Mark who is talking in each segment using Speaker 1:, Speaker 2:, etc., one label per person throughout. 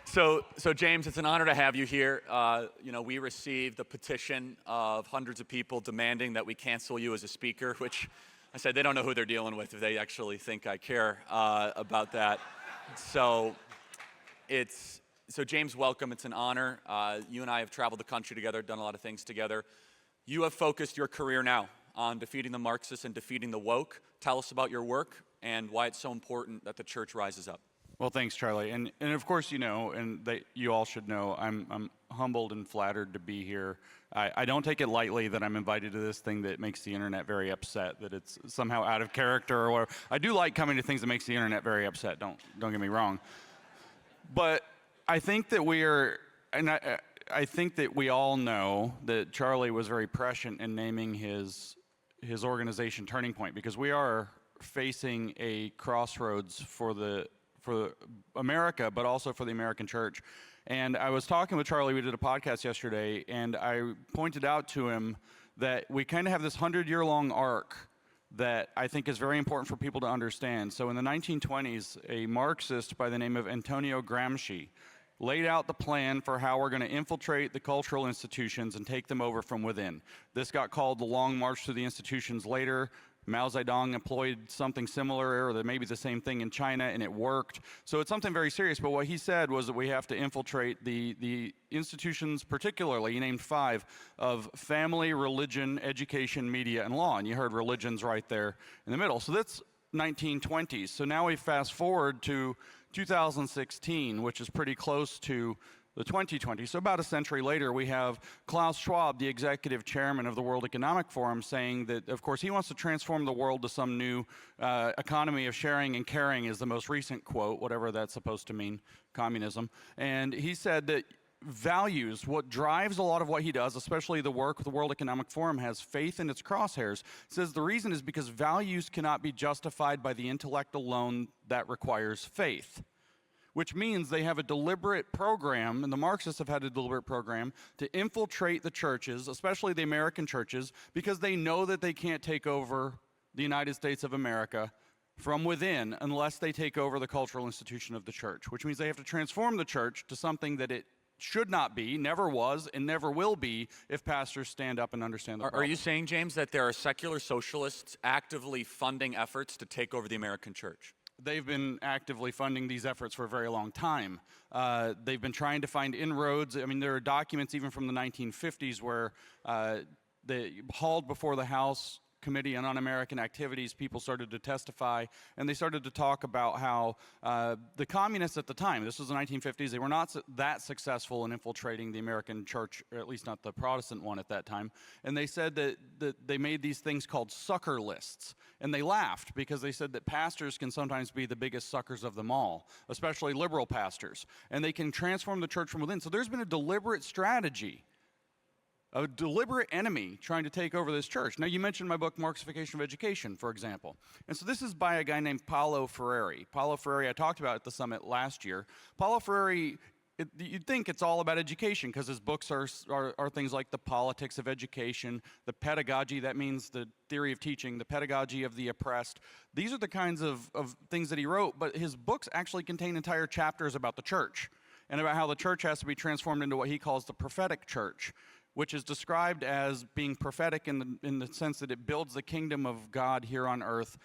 Speaker 1: So James, it's an honor to have you here. We received a petition of hundreds of people demanding that we cancel you as a speaker, which I said they don't know who they're dealing with if they actually think I care about that. So James, welcome. It's an honor. You and I have traveled the country together, done a lot of things together. You have focused your career now on defeating the Marxists and defeating the woke. Tell us about your work and why it's so important that the church rises up.
Speaker 2: Well, thanks, Charlie. And of course, you know, and you all should know, I'm humbled and flattered to be here. I don't take it lightly that I'm invited to this thing that makes the internet very upset, that it's somehow out of character or whatever. I do like coming to things that makes the internet very upset, don't get me wrong. But I think that I think that we all know that Charlie was very prescient in naming his organization Turning Point, because we are facing a crossroads for America, but also for the American church. And I was talking with Charlie, we did a podcast yesterday, and I pointed out to him that we kind of have this 100-year-long arc that I think is very important for people to understand. So in the 1920s, a Marxist by the name of Antonio Gramsci laid out the plan for how we're going to infiltrate the cultural institutions and take them over from within. This got called the Long March through the Institutions later. Mao Zedong employed something similar, or maybe the same thing in China, and it worked. So it's something very serious, but what he said was that we have to infiltrate the institutions, particularly, he named 5, of family, religion, education, media, and law. And you heard religions right there in the middle. So that's 1920s. So now we fast forward to 2016, which is pretty close to the 2020s. So about a century later, we have Klaus Schwab, the executive chairman of the World Economic Forum, saying that, of course, he wants to transform the world to some new economy of sharing and caring, is the most recent quote, whatever that's supposed to mean, communism. And he said that values, what drives a lot of what he does, especially the work the World Economic Forum has faith in its crosshairs, says the reason is because values cannot be justified by the intellect alone that requires faith. Which means they have a deliberate program, and the Marxists have had a deliberate program, to infiltrate the churches, especially the American churches, because they know that they can't take over the United States of America from within unless they take over the cultural institution of the church, which means they have to transform the church to something that it should not be, never was, and never will be if pastors stand up and understand the problem.
Speaker 1: Are you saying, James, that there are secular socialists actively funding efforts to take over the American church?
Speaker 2: They've been actively funding these efforts for a very long time. They've been trying to find inroads. I mean, there are documents even from the 1950s where they hauled before the House Committee on Un-American Activities, people started to testify, and they started to talk about how the communists at the time, this was the 1950s, they were not that successful in infiltrating the American church, or at least not the Protestant one at that time, and they said that they made these things called sucker lists, and they laughed because they said that pastors can sometimes be the biggest suckers of them all, especially liberal pastors, and they can transform the church from within. So there's been a deliberate strategy, a deliberate enemy trying to take over this church. Now, you mentioned my book, Marxification of Education, for example. And so this is by a guy named Paulo Freire. Paulo Freire, I talked about at the summit last year. Paulo Freire, you'd think it's all about education because his books are things like The Politics of Education, the pedagogy, that means the theory of teaching, the pedagogy of the oppressed. These are the kinds of things that he wrote, but his books actually contain entire chapters about the church and about how the church has to be transformed into what he calls the prophetic church, which is described as being prophetic in the sense that it builds the kingdom of God here on earth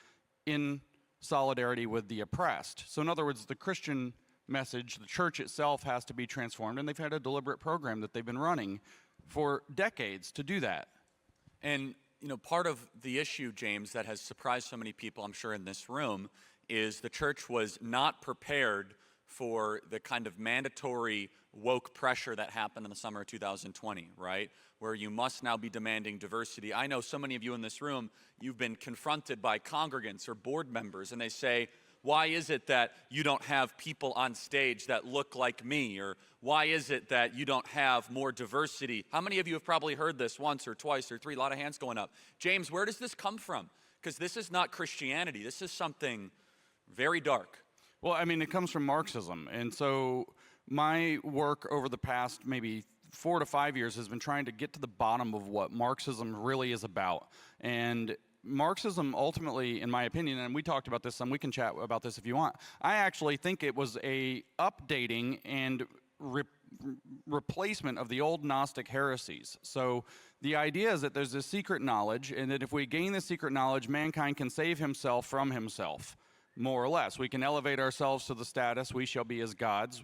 Speaker 2: in solidarity with the oppressed. So in other words, the Christian message, the church itself has to be transformed, and they've had a deliberate program that they've been running for decades to do that.
Speaker 1: And part of the issue, James, that has surprised so many people, I'm sure in this room, is the church was not prepared for the kind of mandatory woke pressure that happened in the summer of 2020, right? Where you must now be demanding diversity. I know so many of you in this room, you've been confronted by congregants or board members, and they say, why is it that you don't have people on stage that look like me? Or why is it that you don't have more diversity? How many of you have probably heard this once or twice or 3? A lot of hands going up. James, where does this come from? Because this is not Christianity. This is something very dark.
Speaker 2: Well, I mean, it comes from Marxism. And so my work over the past maybe 4 to 5 years has been trying to get to the bottom of what Marxism really is about. And Marxism ultimately, in my opinion, and we talked about this some, we can chat about this if you want, I actually think it was a updating and replacement of the old Gnostic heresies. So the idea is that there's this secret knowledge, and that if we gain this secret knowledge, mankind can save himself from himself, more or less. We can elevate ourselves to the status, we shall be as gods.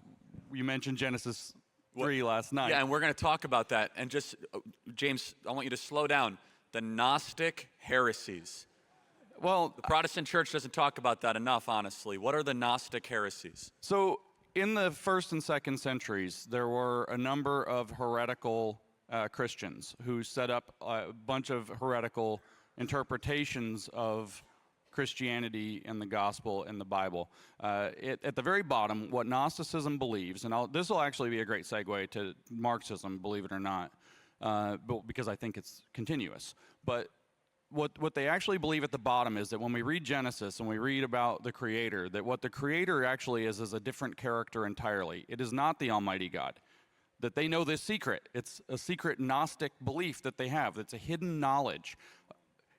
Speaker 2: You mentioned Genesis 3 last night.
Speaker 1: Yeah, and we're going to talk about that. And just, James, I want you to slow down. The Gnostic heresies.
Speaker 2: Well,
Speaker 1: the Protestant church doesn't talk about that enough, honestly. What are the Gnostic heresies?
Speaker 2: So in the 1st and 2nd centuries, there were a number of heretical Christians who set up a bunch of heretical interpretations of Christianity and the gospel and the Bible. At the very bottom, what Gnosticism believes, and this will actually be a great segue to Marxism, believe it or not, because I think it's continuous. But what they actually believe at the bottom is that when we read Genesis and we read about the Creator, that what the Creator actually is a different character entirely. It is not the Almighty God. That they know this secret. It's a secret Gnostic belief that they have. It's a hidden knowledge.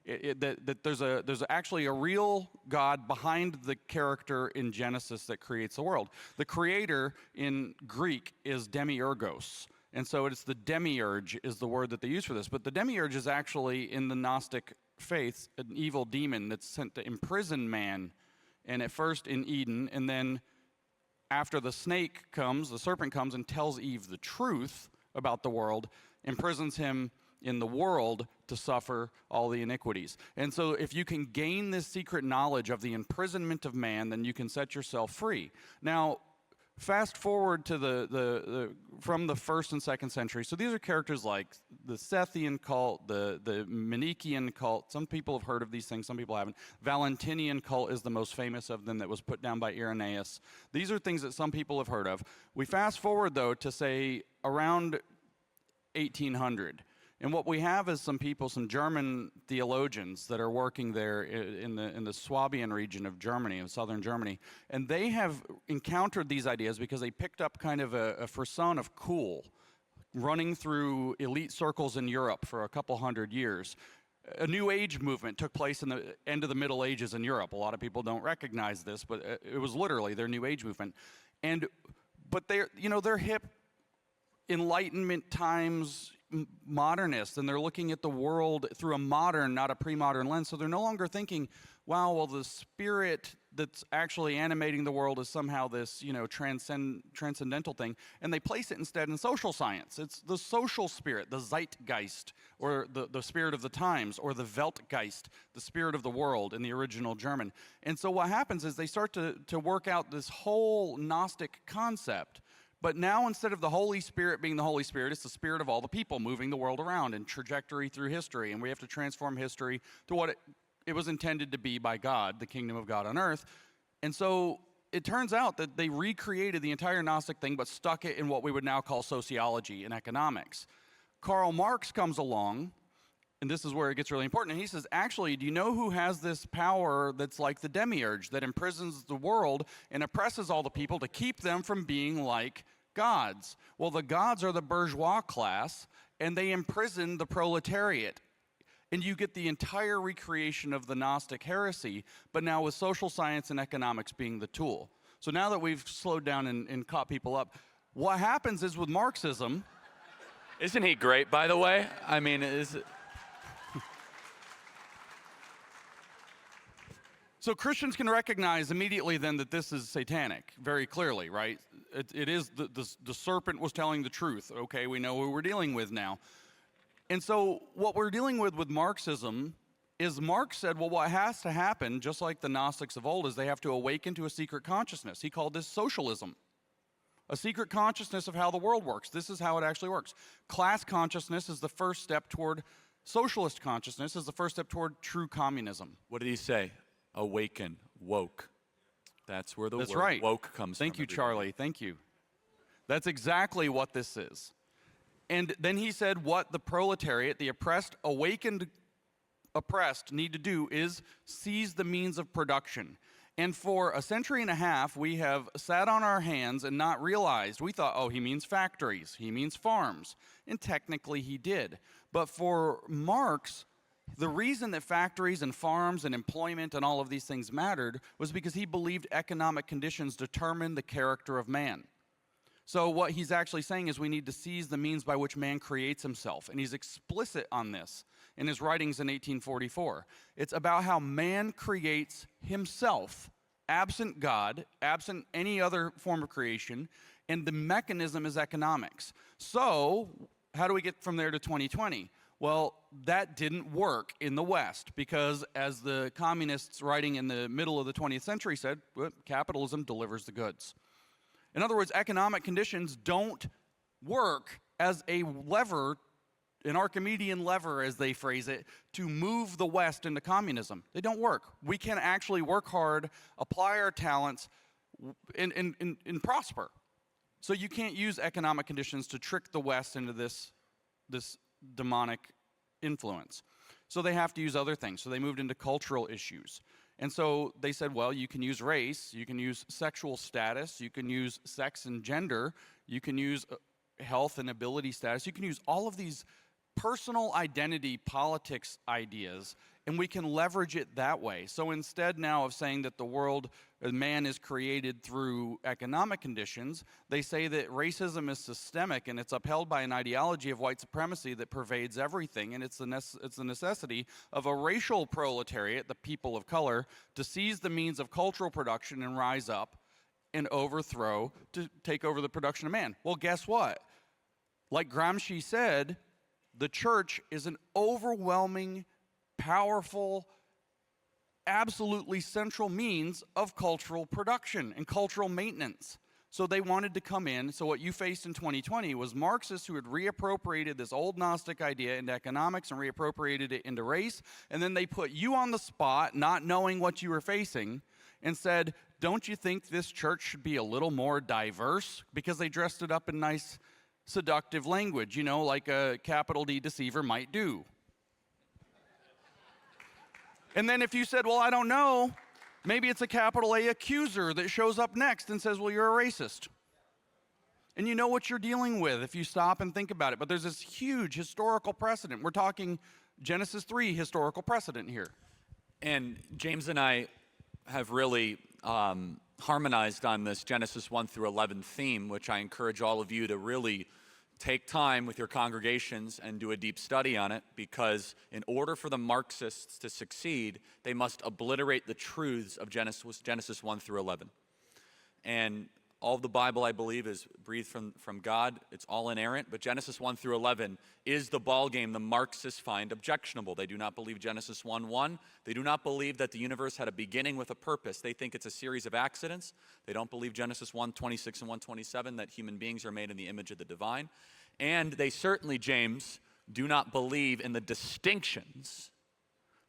Speaker 2: That there's actually a real God behind the character in Genesis that creates the world. The Creator in Greek is demiurgos. And so it's the demiurge is the word that they use for this. But the demiurge is actually, in the Gnostic faith, an evil demon that's sent to imprison man. And at first in Eden, and then after the snake comes, the serpent comes and tells Eve the truth about the world, imprisons him in the world to suffer all the iniquities. And so if you can gain this secret knowledge of the imprisonment of man, then you can set yourself free. Now, fast forward to from the 1st and 2nd century. So these are characters like the Sethian cult, the Manichaean cult. Some people have heard of these things, some people haven't. Valentinian cult is the most famous of them, that was put down by Irenaeus. These are things that some people have heard of. We fast forward, though, to say around 1800. And what we have is some people, some German theologians that are working there in the Swabian region of Germany, of southern Germany. And they have encountered these ideas because they picked up kind of a frisson of cool running through elite circles in Europe for a couple hundred years. A New Age movement took place in the end of the Middle Ages in Europe. A lot of people don't recognize this, but it was literally their New Age movement. But they're hip Enlightenment times modernists, and they're looking at the world through a modern, not a pre-modern lens. So they're no longer thinking, wow, well, the spirit that's actually animating the world is somehow this, transcendental thing. And they place it instead in social science. It's the social spirit, the Zeitgeist, or the spirit of the times, or the Weltgeist, the spirit of the world in the original German. And so what happens is they start to work out this whole Gnostic concept. But now, instead of the Holy Spirit being the Holy Spirit, it's the spirit of all the people moving the world around in trajectory through history. And we have to transform history to what it was intended to be by God, the kingdom of God on earth. And so it turns out that they recreated the entire Gnostic thing, but stuck it in what we would now call sociology and economics. Karl Marx comes along, and this is where it gets really important. And he says, actually, do you know who has this power that's like the demiurge, that imprisons the world and oppresses all the people to keep them from being like gods? Well, the gods are the bourgeois class, and they imprison the proletariat. And you get the entire recreation of the Gnostic heresy, but now with social science and economics being the tool. So now that we've slowed down and caught people up, what happens is with Marxism...
Speaker 1: Isn't he great, by the way? I mean,
Speaker 2: So Christians can recognize immediately then that this is satanic, very clearly, right? It is, the serpent was telling the truth. Okay, we know who we're dealing with now. And so what we're dealing with Marxism is Marx said, well, what has to happen, just like the Gnostics of old, is they have to awaken to a secret consciousness. He called this socialism. A secret consciousness of how the world works. This is how it actually works. Class consciousness is the first step toward socialist consciousness, is the first step toward true communism.
Speaker 1: What did he say? Awaken, woke. That's where the
Speaker 2: That's
Speaker 1: word
Speaker 2: right.
Speaker 1: woke comes from.
Speaker 2: Thank you, Charlie. Thank you. That's exactly what this is. And then he said what the proletariat, the oppressed, awakened oppressed need to do is seize the means of production. And for a century and a half, we have sat on our hands and not realized. We thought, oh, he means factories, he means farms. And technically he did. But for Marx, The reason that factories and farms and employment and all of these things mattered was because he believed economic conditions determine the character of man. So what he's actually saying is we need to seize the means by which man creates himself. And he's explicit on this in his writings in 1844. It's about how man creates himself, absent God, absent any other form of creation, and the mechanism is economics. So how do we get from there to 2020? Well, that didn't work in the West because, as the communists writing in the middle of the 20th century said, well, capitalism delivers the goods. In other words, economic conditions don't work as a lever, an Archimedean lever, as they phrase it, to move the West into communism. They don't work. We can actually work hard, apply our talents, and prosper. So you can't use economic conditions to trick the West into this demonic influence. So they have to use other things. So they moved into cultural issues. And so they said, well, you can use race, you can use sexual status, you can use sex and gender, you can use health and ability status, you can use all of these personal identity politics ideas, and we can leverage it that way. So instead now of saying that the world, man is created through economic conditions, they say that racism is systemic and it's upheld by an ideology of white supremacy that pervades everything, and it's the necessity of a racial proletariat, the people of color, to seize the means of cultural production and rise up and overthrow, to take over the production of man. Well, guess what? Like Gramsci said, the church is an overwhelming, powerful, absolutely central means of cultural production and cultural maintenance. So they wanted to come in. So what you faced in 2020 was Marxists who had reappropriated this old Gnostic idea into economics and reappropriated it into race. And then they put you on the spot, not knowing what you were facing, and said, don't you think this church should be a little more diverse? Because they dressed it up in nice, seductive language, you know, like a capital D deceiver might do. And then if you said, well, I don't know, maybe it's a capital A accuser that shows up next and says, well, you're a racist. And you know what you're dealing with if you stop and think about it. But there's this huge historical precedent. We're talking Genesis 3 historical precedent here.
Speaker 1: And James and I have really harmonized on this Genesis 1 through 11 theme, which I encourage all of you to really take time with your congregations and do a deep study on it, because in order for the Marxists to succeed, they must obliterate the truths of Genesis 1 through 11. And all of the Bible, I believe, is breathed from God. It's all inerrant, but Genesis 1 through 11 is the ballgame the Marxists find objectionable. They do not believe Genesis 1:1. They do not believe that the universe had a beginning with a purpose. They think it's a series of accidents. They don't believe Genesis 1:26 and 1:27, that human beings are made in the image of the divine. And they certainly, James, do not believe in the distinctions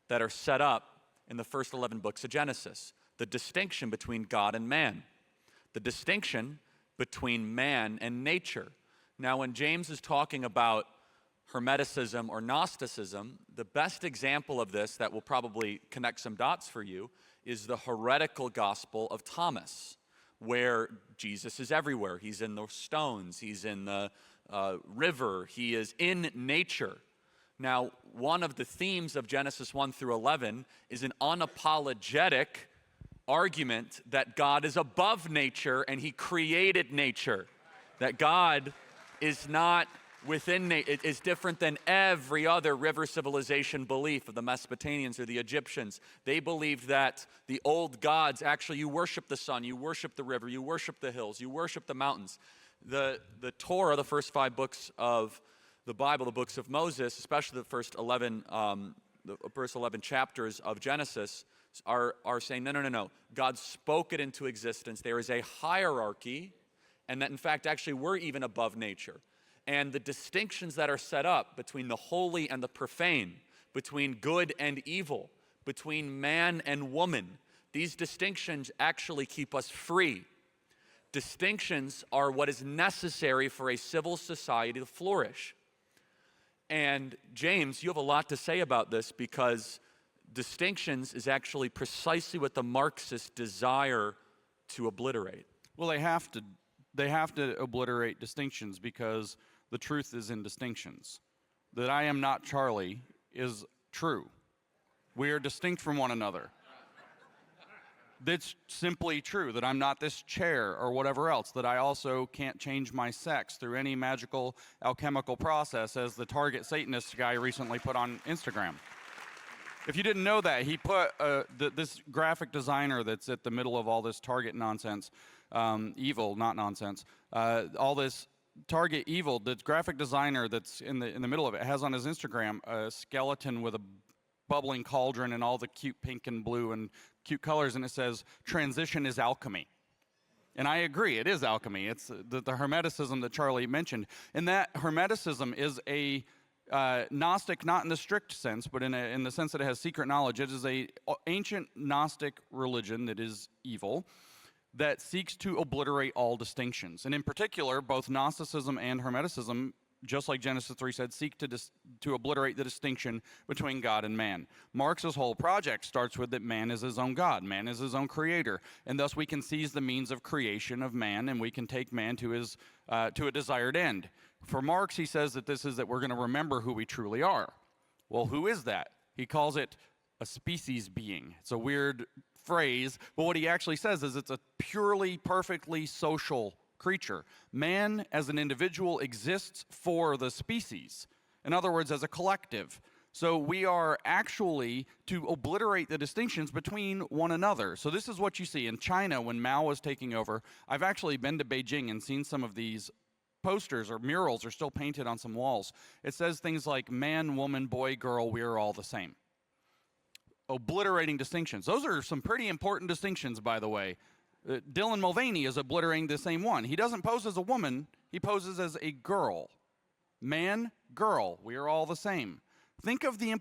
Speaker 1: that are set up in the first 11 books of Genesis. The distinction between God and man. The distinction between man and nature. Now, when James is talking about Hermeticism or Gnosticism, the best example of this that will probably connect some dots for you is the heretical gospel of Thomas, where Jesus is everywhere. He's in the stones, he's in the river, he is in nature. Now, one of the themes of Genesis 1 through 11 is an unapologetic argument that God is above nature and he created nature. That God is not within nature, is different than every other river civilization belief of the Mesopotamians or the Egyptians. They believed that the old gods, actually, you worship the sun, you worship the river, you worship the hills, you worship the mountains. The Torah, the first 5 books of the Bible, the books of Moses, especially the first 11 chapters of Genesis, are saying, no. God spoke it into existence. There is a hierarchy, and that in fact, actually, we're even above nature. And the distinctions that are set up between the holy and the profane, between good and evil, between man and woman, these distinctions actually keep us free. Distinctions are what is necessary for a civil society to flourish. And James, you have a lot to say about this, because distinctions is actually precisely what the Marxists desire to obliterate.
Speaker 2: Well, they have to obliterate distinctions, because the truth is in distinctions. That I am not Charlie is true. We are distinct from one another. That's simply true, that I'm not this chair or whatever else, that I also can't change my sex through any magical alchemical process, as the Target Satanist guy recently put on Instagram. If you didn't know that, he put this graphic designer that's at the middle of all this Target nonsense, evil, not nonsense, all this Target evil, the graphic designer that's in the middle of it has on his Instagram a skeleton with a bubbling cauldron and all the cute pink and blue and cute colors, and it says, "Transition is alchemy." And I agree, it is alchemy. It's the Hermeticism that Charlie mentioned. And that Hermeticism is a Gnostic, not in the strict sense, but in the sense that it has secret knowledge. It is a ancient Gnostic religion that is evil, that seeks to obliterate all distinctions. And in particular, both Gnosticism and Hermeticism, just like Genesis 3 said, seek to obliterate the distinction between God and man. Marx's whole project starts with that man is his own God, man is his own creator, and thus we can seize the means of creation of man, and we can take man to a desired end. For Marx, he says that we're going to remember who we truly are. Well, who is that? He calls it a species being. It's a weird phrase, but what he actually says is it's a purely, perfectly social creature. Man as an individual exists for the species. In other words, as a collective. So we are actually to obliterate the distinctions between one another. So this is what you see in China when Mao was taking over. I've actually been to Beijing and seen some of these posters or murals are still painted on some walls. It says things like man, woman, boy, girl, we are all the same. Obliterating distinctions. Those are some pretty important distinctions, by the way. Dylan Mulvaney is obliterating the same one. He doesn't pose as a woman, he poses as a girl. Man, girl, we are all the same. Think of the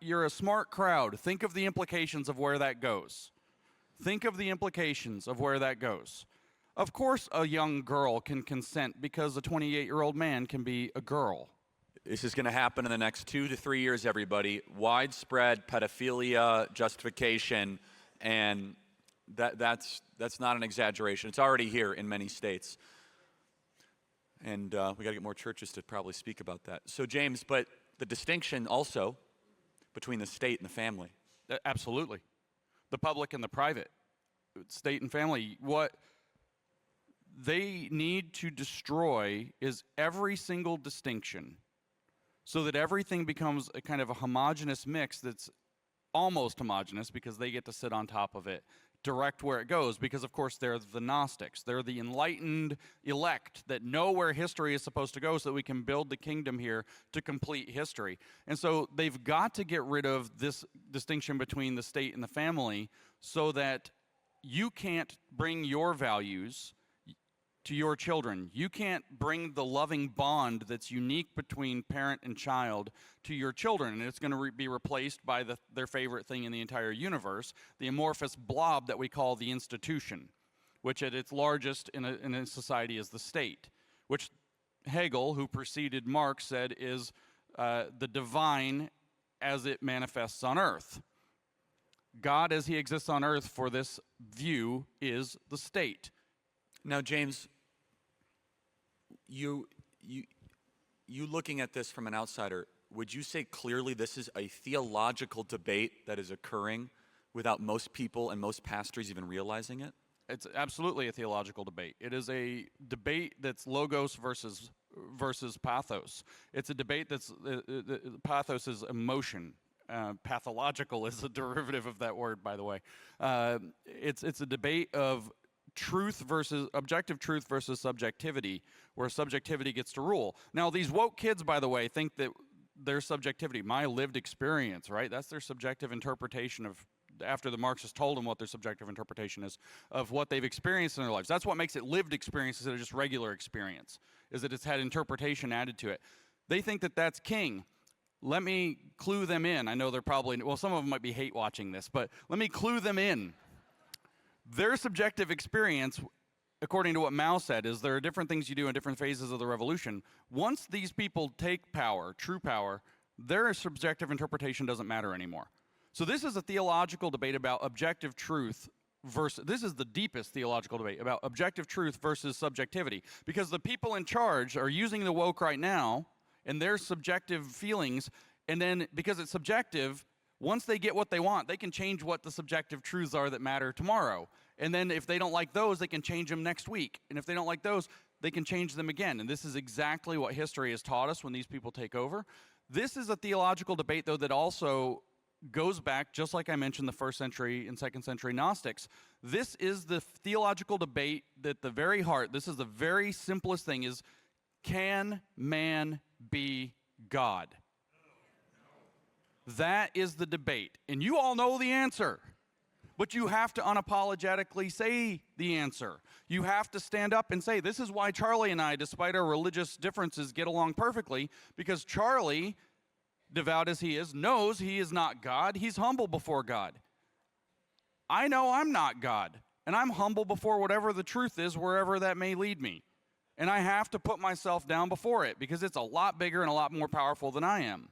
Speaker 2: you're a smart crowd. Think of the implications of where that goes. Think of the implications of where that goes. Of course a young girl can consent because a 28-year-old man can be a girl.
Speaker 1: This is going to happen in the next 2 to 3 years, everybody. Widespread pedophilia, justification, and that's not an exaggeration. It's already here in many states. And we got to get more churches to probably speak about that. So James, but the distinction also between the state and the family.
Speaker 2: Absolutely. The public and the private. State and family. What they need to destroy is every single distinction so that everything becomes a kind of a homogeneous mix that's almost homogeneous because they get to sit on top of it, direct where it goes, because of course they're the Gnostics. They're the enlightened elect that know where history is supposed to go so that we can build the kingdom here to complete history. And so they've got to get rid of this distinction between the state and the family so that you can't bring your values to your children. You can't bring the loving bond that's unique between parent and child to your children, and it's going to be replaced by their favorite thing in the entire universe, the amorphous blob that we call the institution, which at its largest in a society is the state, which Hegel, who preceded Marx, said is the divine as it manifests on earth. God as he exists on earth for this view is the state.
Speaker 1: Now, James, you looking at this from an outsider, would you say clearly this is a theological debate that is occurring without most people and most pastors even realizing it?
Speaker 2: It's absolutely a theological debate. It is a debate that's logos versus pathos. It's a debate that's pathos is emotion. Pathological is a derivative of that word, by the way. It's a debate of objective truth versus subjectivity, where subjectivity gets to rule. Now, these woke kids, by the way, think that their subjectivity, my lived experience, right? That's their subjective interpretation of, after the Marxists told them what their subjective interpretation is, of what they've experienced in their lives. That's what makes it lived experience instead of just regular experience, is that it's had interpretation added to it. They think that that's king. Let me clue them in. I know they're probably, well, some of them might be hate watching this, but let me clue them in. Their subjective experience, according to what Mao said, is there are different things you do in different phases of the revolution. Once these people take power, true power, their subjective interpretation doesn't matter anymore. So this is a theological debate about objective truth versus, this is the deepest theological debate about objective truth versus subjectivity. Because the people in charge are using the woke right now and their subjective feelings And then because it's subjective, once they get what they want, they can change what the subjective truths are that matter tomorrow. And then if they don't like those, they can change them next week. And if they don't like those, they can change them again. And this is exactly what history has taught us when these people take over. This is a theological debate, though, that also goes back, just like I mentioned, the 1st century and 2nd century Gnostics. This is the theological debate that the very heart, this is the very simplest thing, is can man be God? That is the debate. And you all know the answer. But you have to unapologetically say the answer. You have to stand up and say, this is why Charlie and I, despite our religious differences, get along perfectly, because Charlie, devout as he is, knows he is not God. He's humble before God. I know I'm not God, and I'm humble before whatever the truth is, wherever that may lead me. And I have to put myself down before it, because it's a lot bigger and a lot more powerful than I am.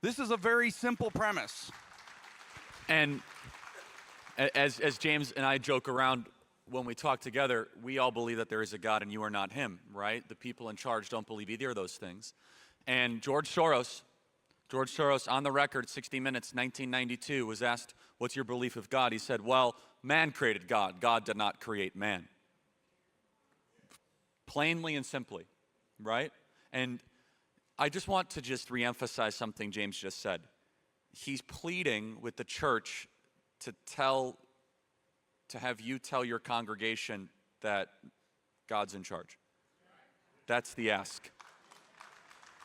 Speaker 2: This is a very simple premise.
Speaker 1: And as James and I joke around when we talk together, we all believe that there is a God and you are not him, right? The people in charge don't believe either of those things. And George Soros, on the record, 60 Minutes, 1992, was asked, what's your belief of God? He said, well, man created God. God did not create man. Plainly and simply, right? And I just want to just reemphasize something James just said. He's pleading with the church to have you tell your congregation that God's in charge. That's the ask.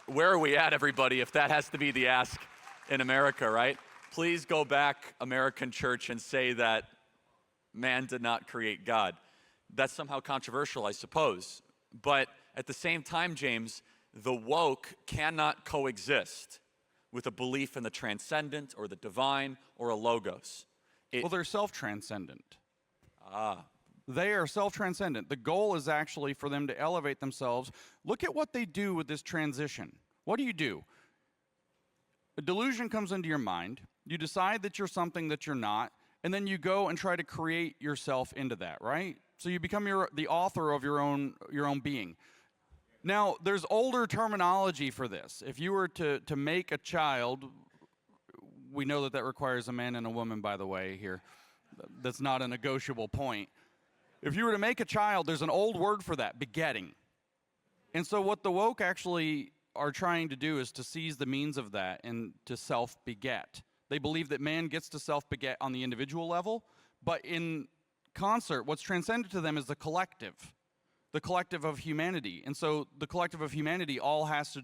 Speaker 1: Where are we at, everybody, if that has to be the ask in America, right? Please go back, American church, and say that man did not create God. That's somehow controversial, I suppose. But at the same time, James, the woke cannot coexist with a belief in the transcendent or the divine or a logos.
Speaker 2: Well, they're self-transcendent.
Speaker 1: Ah.
Speaker 2: They are self-transcendent. The goal is actually for them to elevate themselves. Look at what they do with this transition. What do? A delusion comes into your mind. You decide that you're something that you're not, and then you go and try to create yourself into that, right? So you become the author of your own being. Now, there's older terminology for this. If you were to make a child, we know that requires a man and a woman, by the way, here. That's not a negotiable point. If you were to make a child, there's an old word for that, begetting. And so what the woke actually are trying to do is to seize the means of that and to self-beget. They believe that man gets to self-beget on the individual level, but in concert, what's transcendent to them is the collective of humanity. And so the collective of humanity all has to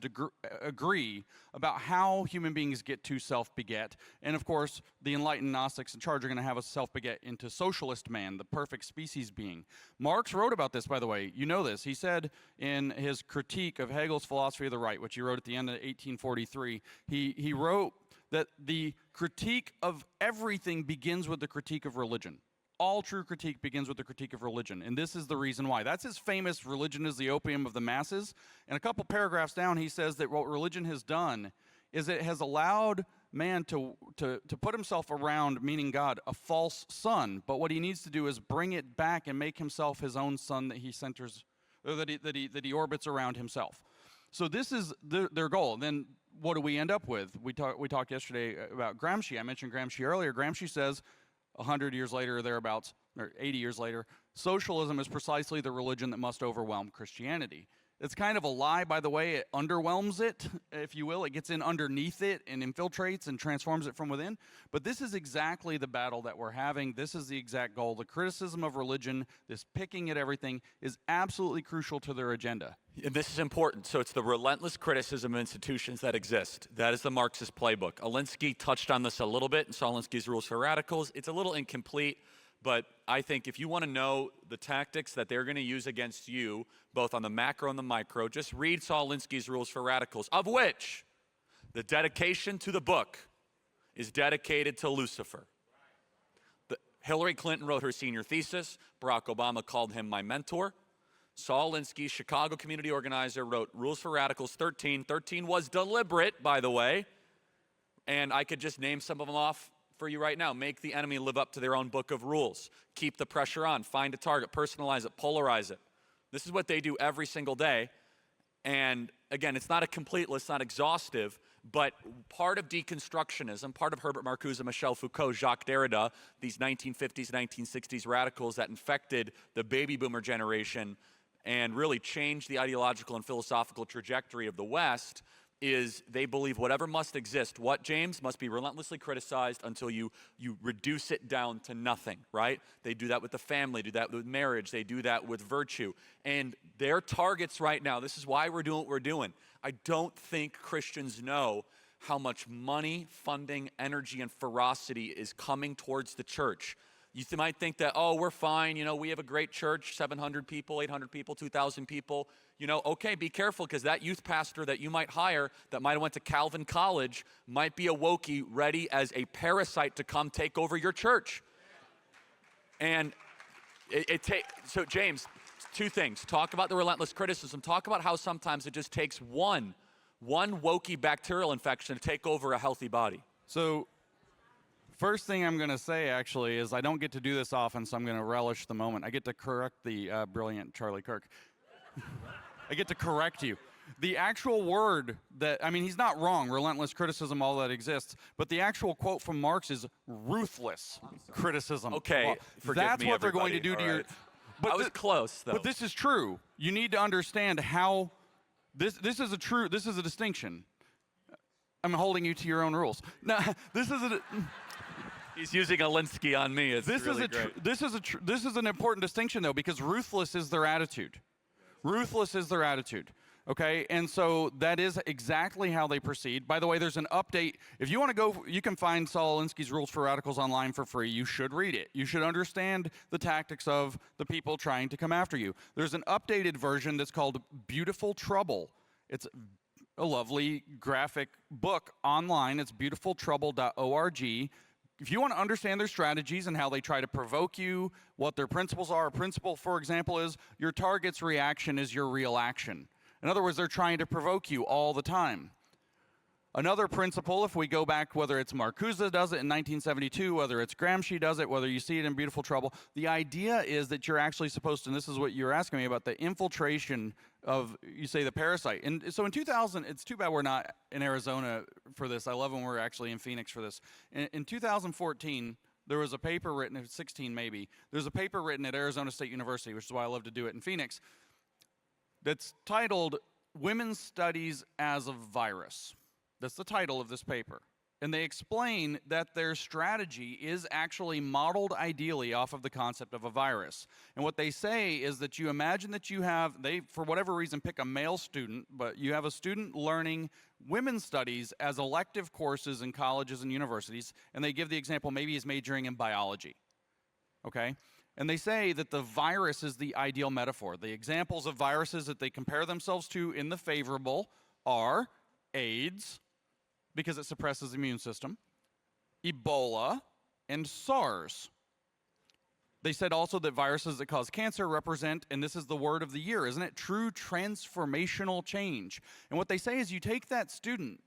Speaker 2: agree about how human beings get to self-beget. And of course, the enlightened Gnostics in charge are going to have us self-beget into socialist man, the perfect species being. Marx wrote about this, by the way. You know this. He said in his critique of Hegel's philosophy of the right, which he wrote at the end of 1843, he wrote that the critique of everything begins with the critique of religion. All true critique begins with the critique of religion, and this is the reason why. That's his famous "Religion is the opium of the masses." And a couple paragraphs down, he says that what religion has done is it has allowed man to put himself around, meaning God, a false sun. But what he needs to do is bring it back and make himself his own sun that he centers, or that he orbits around himself. So this is their goal. Then what do we end up with? We talked yesterday about Gramsci. I mentioned Gramsci earlier. Gramsci says 100 years later or thereabouts, or 80 years later, socialism is precisely the religion that must overwhelm Christianity. It's kind of a lie, by the way. It underwhelms it, if you will. It gets in underneath it and infiltrates and transforms it from within. But this is exactly the battle that we're having. This is the exact goal. The criticism of religion, this picking at everything, is absolutely crucial to their agenda.
Speaker 1: And this is important. So it's the relentless criticism of institutions that exist. That is the Marxist playbook. Alinsky touched on this a little bit in Alinsky's Rules for Radicals. It's a little incomplete, but I think if you want to know the tactics that they're going to use against you, both on the macro and the micro, just read Alinsky's Rules for Radicals, of which the dedication to the book is dedicated to Lucifer. Hillary Clinton wrote her senior thesis. Barack Obama called him my mentor. Saul Alinsky, Chicago community organizer, wrote Rules for Radicals 13. 13 was deliberate, by the way. And I could just name some of them off for you right now. Make the enemy live up to their own book of rules. Keep the pressure on. Find a target. Personalize it. Polarize it. This is what they do every single day. And again, it's not a complete list, not exhaustive, But part of deconstructionism, part of Herbert Marcuse, Michel Foucault, Jacques Derrida, these 1950s, 1960s radicals that infected the baby boomer generation and really changed the ideological and philosophical trajectory of the West, is they believe whatever must exist, what, James, must be relentlessly criticized until you reduce it down to nothing, right? They do that with the family, do that with marriage, they do that with virtue. And their targets right now, this is why we're doing what we're doing. I don't think Christians know how much money, funding, energy, and ferocity is coming towards the church. You might think that, oh, we're fine, we have a great church, 700 people, 800 people, 2,000 people. Okay, be careful, because that youth pastor that you might hire that might have went to Calvin College might be a wokey ready as a parasite to come take over your church. And so James, two things. Talk about the relentless criticism. Talk about how sometimes it just takes one wokey bacterial infection to take over a healthy body.
Speaker 2: So first thing I'm going to say, actually, is I don't get to do this often, so I'm going to relish the moment. I get to correct the brilliant Charlie Kirk. I get to correct you. The actual word he's not wrong, relentless criticism, all that exists, but the actual quote from Marx is ruthless criticism.
Speaker 1: Okay, forgive
Speaker 2: that's
Speaker 1: me,
Speaker 2: what they're going to
Speaker 1: everybody.
Speaker 2: do to
Speaker 1: All
Speaker 2: your...
Speaker 1: right.
Speaker 2: But
Speaker 1: I was close, though.
Speaker 2: But this is true. You need to understand how... This is a distinction. I'm holding you to your own rules. No, this is a...
Speaker 1: He's using a Lindsay on me. It's really great.
Speaker 2: This is an important distinction, though, because ruthless is their attitude. Ruthless is their attitude. Okay, and so that is exactly how they proceed. By the way, there's an update. If you want to go, you can find Saul Alinsky's Rules for Radicals online for free. You should read it. You should understand the tactics of the people trying to come after you. There's an updated version that's called Beautiful Trouble. It's a lovely graphic book online. It's beautifultrouble.org. If you want to understand their strategies and how they try to provoke you, what their principles are, a principle, for example, is your target's reaction is your real action. In other words, they're trying to provoke you all the time. Another principle, if we go back, whether it's Marcuse does it in 1972, whether it's Gramsci does it, whether you see it in Beautiful Trouble, the idea is that you're actually supposed to, and this is what you're asking me about, the infiltration of, you say, the parasite. And so in 2000, it's too bad we're not in Arizona for this. I love when we're actually in Phoenix for this. In 2014, there was a paper written, 16 maybe, there's a paper written at Arizona State University, which is why I love to do it in Phoenix, that's titled Women's Studies as a Virus. That's the title of this paper. And they explain that their strategy is actually modeled ideally off of the concept of a virus. And what they say is that you imagine that you have, they, for whatever reason, pick a male student, but you have a student learning women's studies as elective courses in colleges and universities, and they give the example, maybe he's majoring in biology, okay? And they say that the virus is the ideal metaphor. The examples of viruses that they compare themselves to in the favorable are AIDS, because it suppresses the immune system, Ebola, and SARS. They said also that viruses that cause cancer represent, and this is the word of the year, isn't it? True transformational change. And what they say is you take that student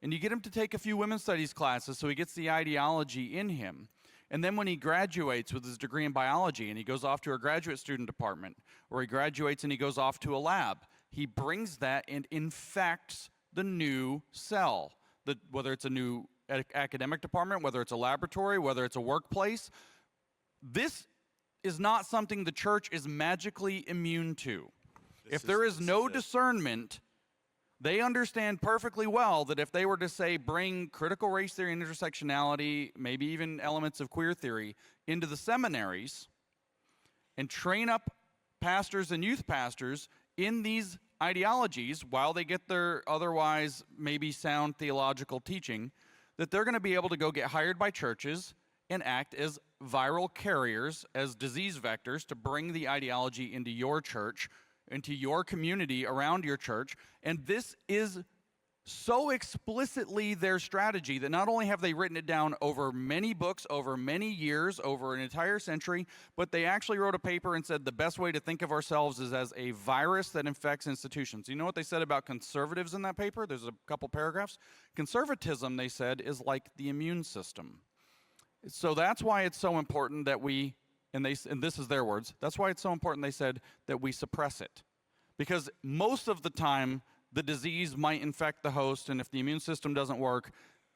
Speaker 2: and you get him to take a few women's studies classes so he gets the ideology in him. And then when he graduates with his degree in biology and he goes off to a graduate student department, or he graduates and he goes off to a lab, he brings that and infects the new cell. Whether it's a new academic department, whether it's a laboratory, whether it's a workplace, this is not something the church is magically immune to. If there is no discernment, they understand perfectly well that if they were to say bring critical race theory and intersectionality, maybe even elements of queer theory into the seminaries and train up pastors and youth pastors in these ideologies while they get their otherwise maybe sound theological teaching, that they're going to be able to go get hired by churches and act as viral carriers, as disease vectors to bring the ideology into your church, into your community around your church. And this is so explicitly their strategy that not only have they written it down over many books, over many years, over an entire century, but they actually wrote a paper and said the best way to think of ourselves is as a virus that infects institutions. You know what they said about conservatives in that paper? There's a couple paragraphs. Conservatism, they said, is like the immune system. So that's why it's so important that we, and this is their words, that's why it's so important, they said, that we suppress it. Because most of the time, the disease might infect the host, and if the immune system doesn't work,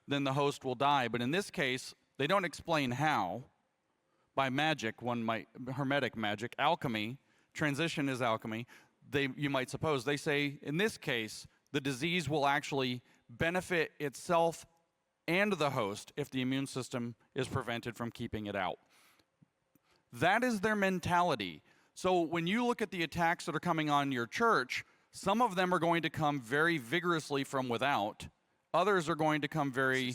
Speaker 2: then the host will die. But in this case, they don't explain how. By magic, hermetic magic, alchemy, transition is alchemy, you might suppose. They say, in this case, the disease will actually benefit itself and the host if the immune system is prevented from keeping it out. That is their mentality. So when you look at the attacks that are coming on your church, some of them are going to come very vigorously from without. Others are going to come very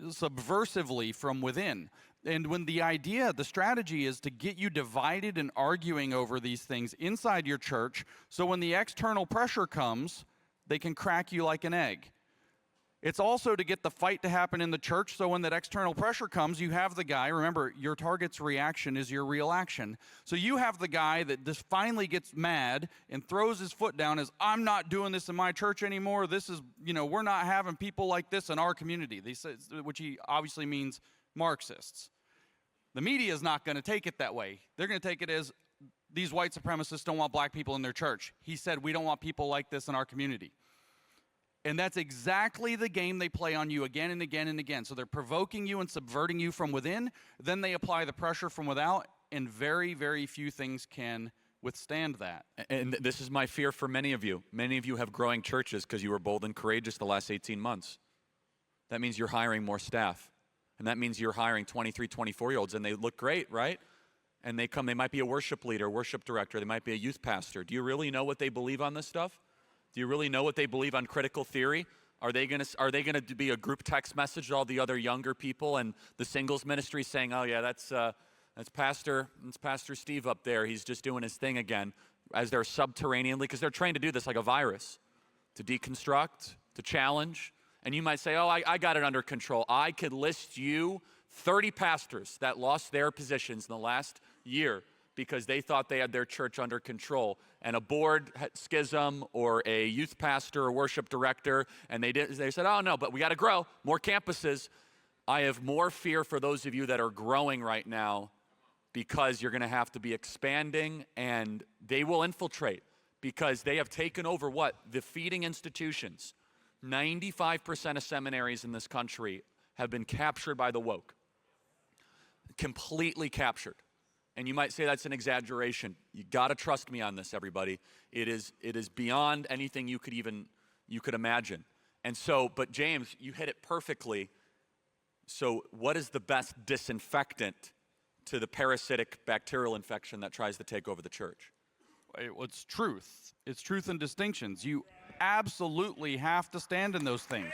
Speaker 2: subversively from within. And when the strategy is to get you divided and arguing over these things inside your church, so when the external pressure comes, they can crack you like an egg. It's also to get the fight to happen in the church, so when that external pressure comes, you have the guy, remember, your target's reaction is your real action. So you have the guy that just finally gets mad and throws his foot down as, I'm not doing this in my church anymore. This is, we're not having people like this in our community. Which he obviously means Marxists. The media is not going to take it that way. They're going to take it as, these white supremacists don't want black people in their church. He said, we don't want people like this in our community. And that's exactly the game they play on you again and again and again. So they're provoking you and subverting you from within. Then they apply the pressure from without, and very, very few things can withstand that.
Speaker 1: And this is my fear for many of you. Many of you have growing churches because you were bold and courageous the last 18 months. That means you're hiring more staff. And that means you're hiring 23, 24-year-olds, and they look great, right? And they might be a worship leader, worship director, they might be a youth pastor. Do you really know what they believe on this stuff? Do you really know what they believe on critical theory? Are they going to be a group text message to all the other younger people and the singles ministry saying, oh yeah, that's Pastor Steve up there. He's just doing his thing again, as they're subterraneanly, because they're trained to do this like a virus, to deconstruct, to challenge. And you might say, oh, I got it under control. I could list you 30 pastors that lost their positions in the last year because they thought they had their church under control, and a board schism or a youth pastor or worship director, and they said, oh no, but we got to grow, more campuses. I have more fear for those of you that are growing right now, because you're going to have to be expanding, and they will infiltrate because they have taken over what? The feeding institutions. 95% of seminaries in this country have been captured by the woke. Completely captured. And you might say that's an exaggeration. You got to trust me on this, everybody. It is beyond anything you could imagine. And so, but James, you hit it perfectly. So what is the best disinfectant to the parasitic bacterial infection that tries to take over the church?
Speaker 2: It's truth. It's truth and distinctions. You absolutely have to stand in those things.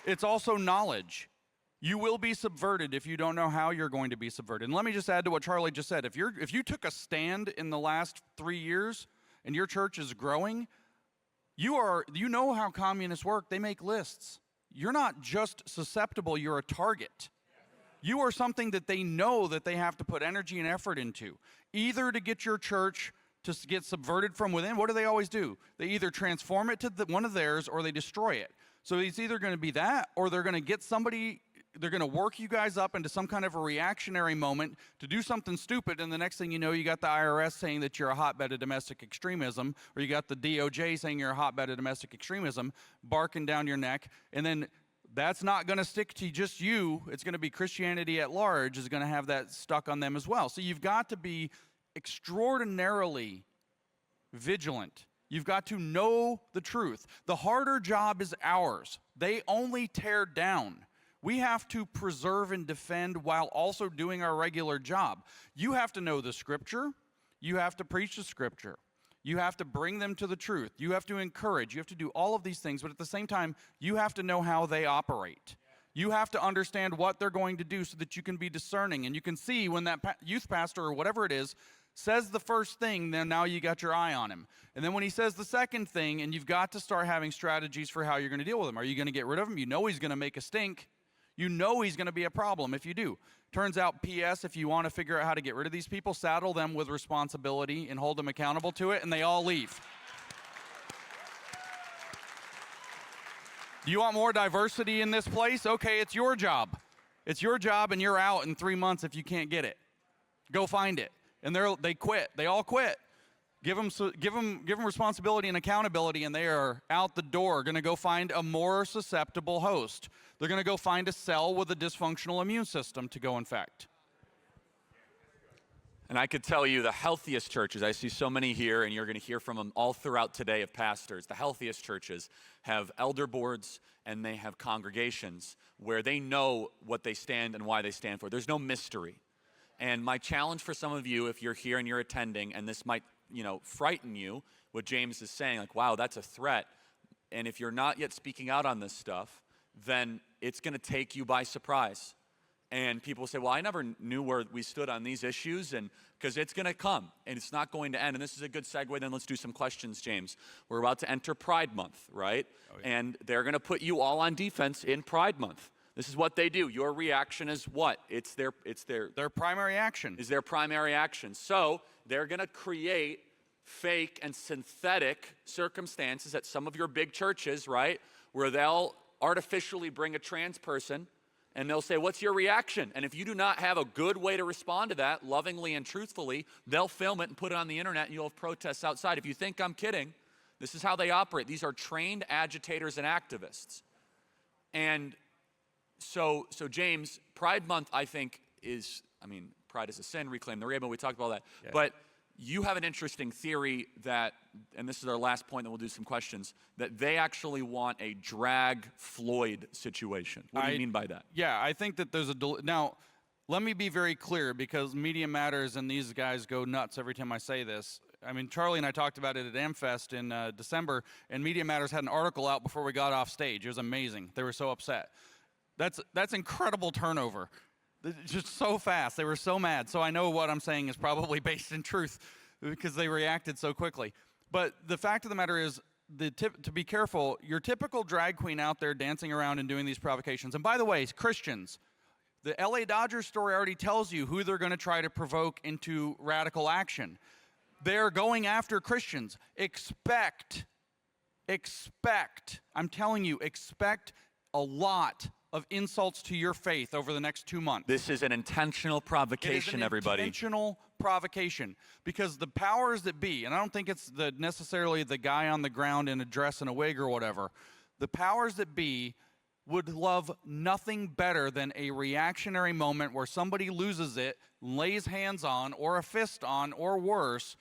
Speaker 2: It's also knowledge. You will be subverted if you don't know how you're going to be subverted. And let me just add to what Charlie just said. If you took a stand in the last 3 years and your church is growing, you know how communists work. They make lists. You're not just susceptible, you're a target. You are something that they know that they have to put energy and effort into, either to get your church to get subverted from within. What do they always do? They either transform it to one of theirs or they destroy it. So it's either going to be that, or they're going to get somebody, they're going to work you guys up into some kind of a reactionary moment to do something stupid, and the next thing you know, you got the IRS saying that you're a hotbed of domestic extremism, or you got the DOJ saying you're a hotbed of domestic extremism, barking down your neck, and then that's not going to stick to just you. It's going to be Christianity at large is going to have that stuck on them as well. So you've got to be extraordinarily vigilant. You've got to know the truth. The harder job is ours. They only tear down. We have to preserve and defend while also doing our regular job. You have to know the scripture. You have to preach the scripture. You have to bring them to the truth. You have to encourage. You have to do all of these things, but at the same time, you have to know how they operate. You have to understand what they're going to do so that you can be discerning, and you can see when that youth pastor or whatever it is says the first thing, then now you got your eye on him. And then when he says the second thing, and you've got to start having strategies for how you're going to deal with him. Are you going to get rid of him? You know he's going to make a stink. You know he's going to be a problem if you do. Turns out, P.S., if you want to figure out how to get rid of these people, saddle them with responsibility and hold them accountable to it, and they all leave. Do you want more diversity in this place? Okay, it's your job. It's your job, and you're out in 3 months if you can't get it. Go find it. and they quit. They all quit. Give them responsibility and accountability, and they are out the door, going to go find a more susceptible host. They're going to go find a cell with a dysfunctional immune system to go infect.
Speaker 1: And I could tell you the healthiest churches, I see so many here, and you're going to hear from them all throughout today of pastors. The healthiest churches have elder boards and they have congregations where they know what they stand and why they stand for. There's no mystery. And my challenge for some of you, if you're here and you're attending, and this might, frighten you, what James is saying, like, wow, that's a threat. And if you're not yet speaking out on this stuff, then it's going to take you by surprise. And people say, well, I never knew where we stood on these issues, and because it's going to come, and it's not going to end. And this is a good segue, then let's do some questions, James. We're about to enter Pride Month, right? Oh, yeah. And they're going to put you all on defense in Pride Month. This is what they do. Your reaction is what? It's their
Speaker 2: primary action.
Speaker 1: Is their primary action. So they're going to create fake and synthetic circumstances at some of your big churches, right, where they'll artificially bring a trans person, and they'll say, what's your reaction? And if you do not have a good way to respond to that, lovingly and truthfully, they'll film it and put it on the internet, and you'll have protests outside. If you think I'm kidding, this is how they operate. These are trained agitators and activists. And so James, Pride Month, I think, pride is a sin, reclaim the rainbow, we talked about that. Yeah. But you have an interesting theory that, and this is our last point, then we'll do some questions, that they actually want a drag Floyd situation. What do you mean by that?
Speaker 2: Yeah, I think that there's now, let me be very clear, because Media Matters and these guys go nuts every time I say this. Charlie and I talked about it at AmFest in December, and Media Matters had an article out before we got off stage. It was amazing. They were so upset. That's incredible turnover. Just so fast. They were so mad. So I know what I'm saying is probably based in truth because they reacted so quickly. But the fact of the matter is, to be careful, your typical drag queen out there dancing around and doing these provocations. And by the way, Christians, the LA Dodgers story already tells you who they're going to try to provoke into radical action. They're going after Christians. Expect, I'm telling you, expect a lot of insults to your faith over the next 2 months.
Speaker 1: This is an intentional provocation, everybody.
Speaker 2: Intentional provocation, because the powers that be, and I don't think it's necessarily the guy on the ground in a dress and a wig or whatever, the powers that be would love nothing better than a reactionary moment where somebody loses it, lays hands on, or a fist on, or worse,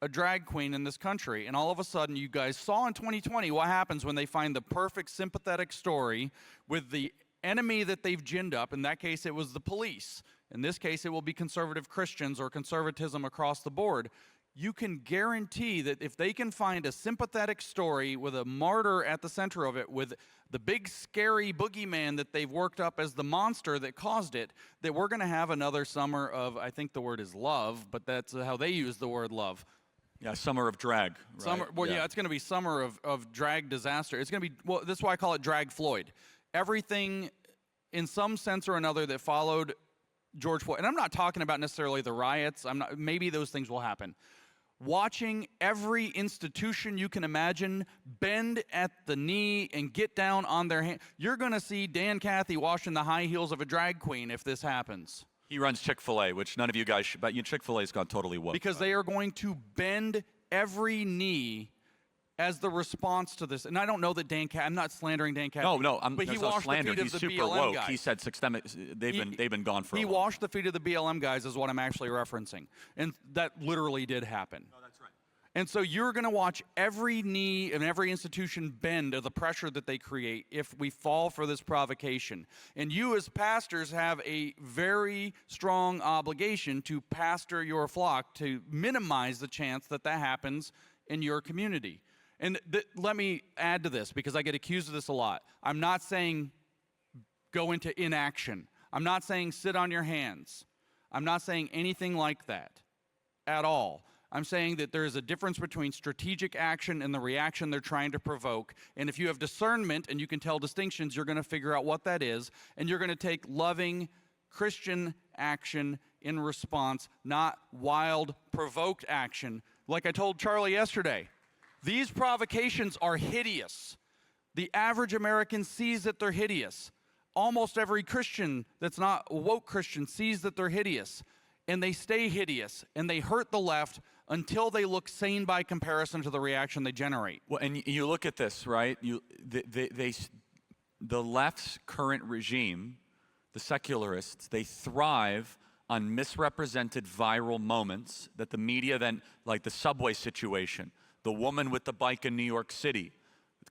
Speaker 2: a drag queen in this country. And all of a sudden, you guys saw in 2020 what happens when they find the perfect sympathetic story with the enemy that they've ginned up. In that case, it was the police. In this case, it will be conservative Christians or conservatism across the board. You can guarantee that if they can find a sympathetic story with a martyr at the center of it, with the big scary boogeyman that they've worked up as the monster that caused it, that we're going to have another summer of, I think the word is love, but that's how they use the word love. Yeah, summer of drag. Right? Yeah, it's going to be summer of drag disaster. It's going to be, this is why I call it Drag Floyd. Everything in some sense or another that followed George Floyd, and I'm not talking about necessarily the riots, maybe those things will happen. Watching every institution you can imagine bend at the knee and get down on their hand. You're going to see Dan Cathy washing the high heels of a drag queen if this happens.
Speaker 1: He runs Chick-fil-A, which none of you guys should, but Chick-fil-A's gone totally woke.
Speaker 2: Because they are going to bend every knee as the response to this. And I don't know that I'm not slandering Dan Cathy.
Speaker 1: No, but he washed the feet of the BLM woke. Guys. He said systemic, they've been gone for a while.
Speaker 2: He washed the feet of the BLM guys is what I'm actually referencing. And that literally did happen.
Speaker 1: No, that's right.
Speaker 2: And so you're going to watch every knee and every institution bend to the pressure that they create if we fall for this provocation. And you as pastors have a very strong obligation to pastor your flock to minimize the chance that happens in your community. And let me add to this, because I get accused of this a lot. I'm not saying go into inaction. I'm not saying sit on your hands. I'm not saying anything like that at all. I'm saying that there is a difference between strategic action and the reaction they're trying to provoke. And if you have discernment and you can tell distinctions, you're going to figure out what that is. And you're going to take loving Christian action in response, not wild, provoked action. Like I told Charlie yesterday, these provocations are hideous. The average American sees that they're hideous. Almost every Christian that's not a woke Christian sees that they're hideous. and they stay hideous, and they hurt the left until they look sane by comparison to the reaction they generate.
Speaker 1: Well, and you look at this, right? The left's current regime, the secularists, they thrive on misrepresented viral moments that the media then, like the subway situation, the woman with the bike in New York City,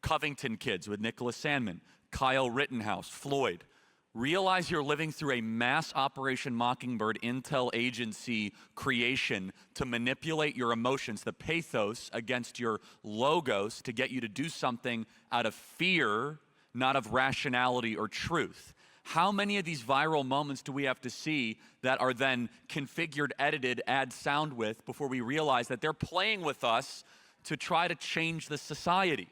Speaker 1: Covington kids with Nicholas Sandmann, Kyle Rittenhouse, Floyd. Realize you're living through a mass Operation Mockingbird intel agency creation to manipulate your emotions, the pathos against your logos to get you to do something out of fear, not of rationality or truth. How many of these viral moments do we have to see that are then configured, edited, add sound with before we realize that they're playing with us to try to change the society?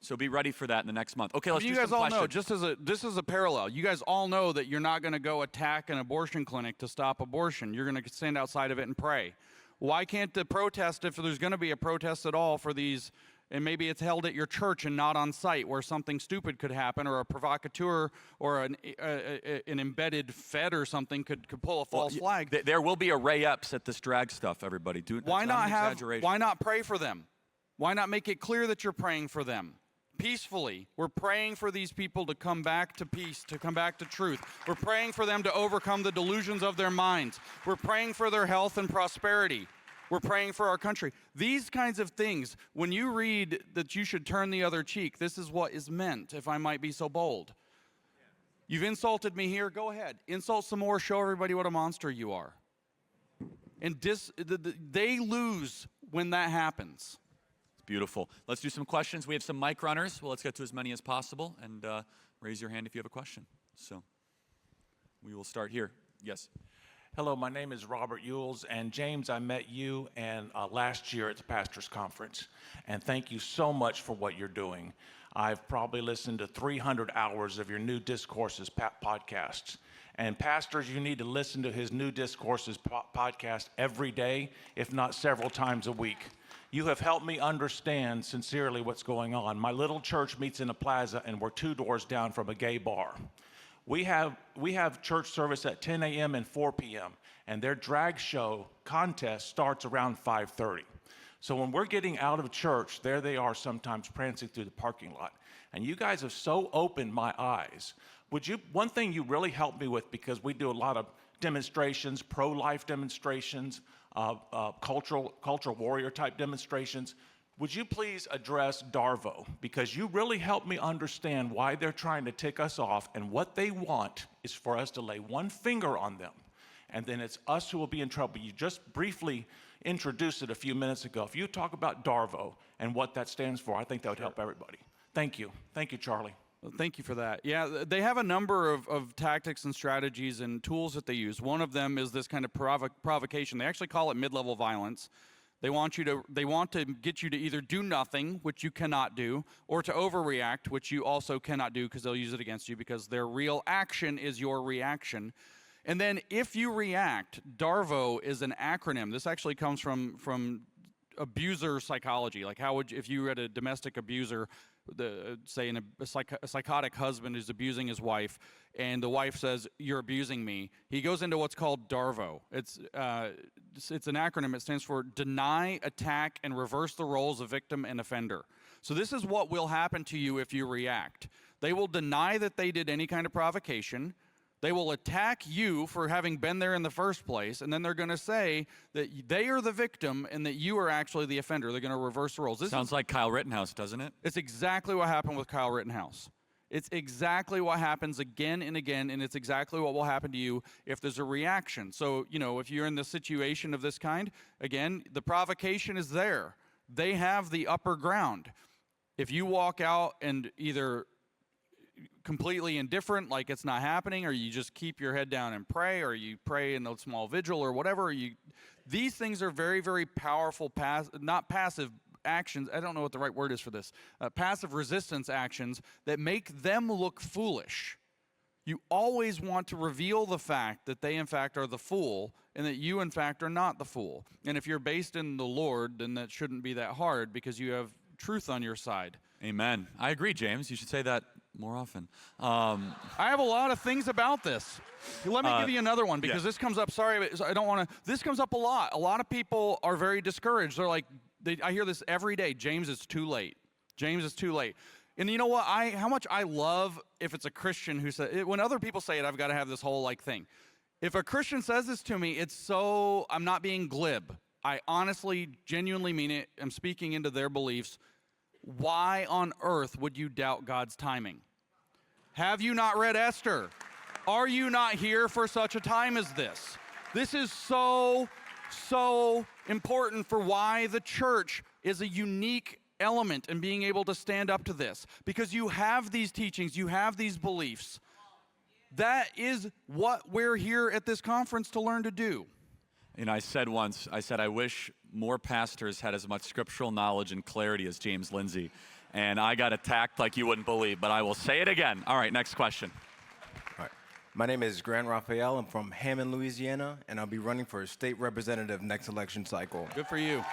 Speaker 1: So be ready for that in the next month. Okay, let's do some questions.
Speaker 2: You guys all know, just as a parallel, you guys all know that you're not going to go attack an abortion clinic to stop abortion. You're going to stand outside of it and pray. Why can't the protest, if there's going to be a protest at all for these, and maybe it's held at your church and not on site where something stupid could happen, or a provocateur or an embedded Fed or something could pull a false flag.
Speaker 1: There will be array ups at this drag stuff, everybody.
Speaker 2: Why not pray for them? Why not make it clear that you're praying for them? Peacefully. We're praying for these people to come back to peace, to come back to truth. We're praying for them to overcome the delusions of their minds. We're praying for their health and prosperity. We're praying for our country. These kinds of things, when you read that you should turn the other cheek, this is what is meant, if I might be so bold. You've insulted me here, go ahead. Insult some more, show everybody what a monster you are. And they lose when that happens.
Speaker 1: Beautiful. Let's do some questions. We have some mic runners. Well, let's get to as many as possible. And raise your hand if you have a question. So we will start here. Yes.
Speaker 3: Hello, my name is Robert Ewells, and James, I met you last year at the Pastors Conference, and thank you so much for what you're doing. I've probably listened to 300 hours of your New Discourses podcasts, and pastors, you need to listen to his New Discourses podcast every day, if not several times a week. You have helped me understand sincerely what's going on. My little church meets in a plaza, and we're 2 doors down from a gay bar. We have church service at 10 a.m. and 4 p.m., and their drag show contest starts around 5:30. So when we're getting out of church, there they are sometimes prancing through the parking lot. And you guys have so opened my eyes. One thing you really helped me with, because we do a lot of demonstrations, pro-life demonstrations, cultural warrior type demonstrations, would you please address darvo? Because you really helped me understand why they're trying to tick us off, and what they want is for us to lay one finger on them, and then it's us who will be in trouble. You just briefly introduced it a few minutes ago. If you talk about darvo and what that stands for, I think that would help everybody. Thank you. Thank you, Charlie.
Speaker 2: Well, thank you for that. Yeah, they have a number of tactics and strategies and tools that they use. One of them is this kind of provocation. They actually call it mid-level violence. They want to get you to either do nothing, which you cannot do, or to overreact, which you also cannot do, because they'll use it against you, because their real action is your reaction. And then if you react, DARVO is an acronym. This actually comes from abuser psychology. Like, how would if you had a domestic abuser, say a psychotic husband who's abusing his wife, and the wife says, "You're abusing me," he goes into what's called DARVO. It's an acronym. It stands for deny, attack, and reverse the roles of victim and offender. So this is what will happen to you if you react. They will deny that they did any kind of provocation. They will attack you for having been there in the first place, and then they're going to say that they are the victim and that you are actually the offender. They're going to reverse the roles.
Speaker 1: Sounds like Kyle Rittenhouse, doesn't it?
Speaker 2: It's exactly what happened with Kyle Rittenhouse. It's exactly what happens again and again, and it's exactly what will happen to you if there's a reaction. So, if you're in the situation of this kind, again, the provocation is there. They have the upper ground. If you walk out and either completely indifferent, like it's not happening, or you just keep your head down and pray, or you pray in a small vigil or whatever, these things are very, very powerful, not passive actions. I don't know what the right word is for this. Passive resistance actions that make them look foolish. You always want to reveal the fact that they in fact are the fool, and that you in fact are not the fool. And if you're based in the Lord, then that shouldn't be that hard, because you have truth on your side.
Speaker 1: Amen. I agree, James. You should say that more often.
Speaker 2: I have a lot of things about this. Let me give you another one because this comes up. Sorry, but I don't want to. This comes up a lot. A lot of people are very discouraged. They're like, I hear this every day. James, it's too late. James, it's too late. And you know what? How much I love if it's a Christian who says, when other people say it, I've got to have this whole like thing. If a Christian says this to me, I'm not being glib. I honestly, genuinely mean it. I'm speaking into their beliefs. Why on earth would you doubt God's timing? Have you not read Esther? Are you not here for such a time as this? This is so important for why the church is a unique element in being able to stand up to this. Because you have these teachings, you have these beliefs. That is what we're here at this conference to learn to do.
Speaker 1: And I said once, I wish more pastors had as much scriptural knowledge and clarity as James Lindsay. And I got attacked like you wouldn't believe, but I will say it again. All right, next question.
Speaker 4: All right. My name is Grant Raphael. I'm from Hammond, Louisiana, and I'll be running for state representative next election cycle.
Speaker 2: Good for you.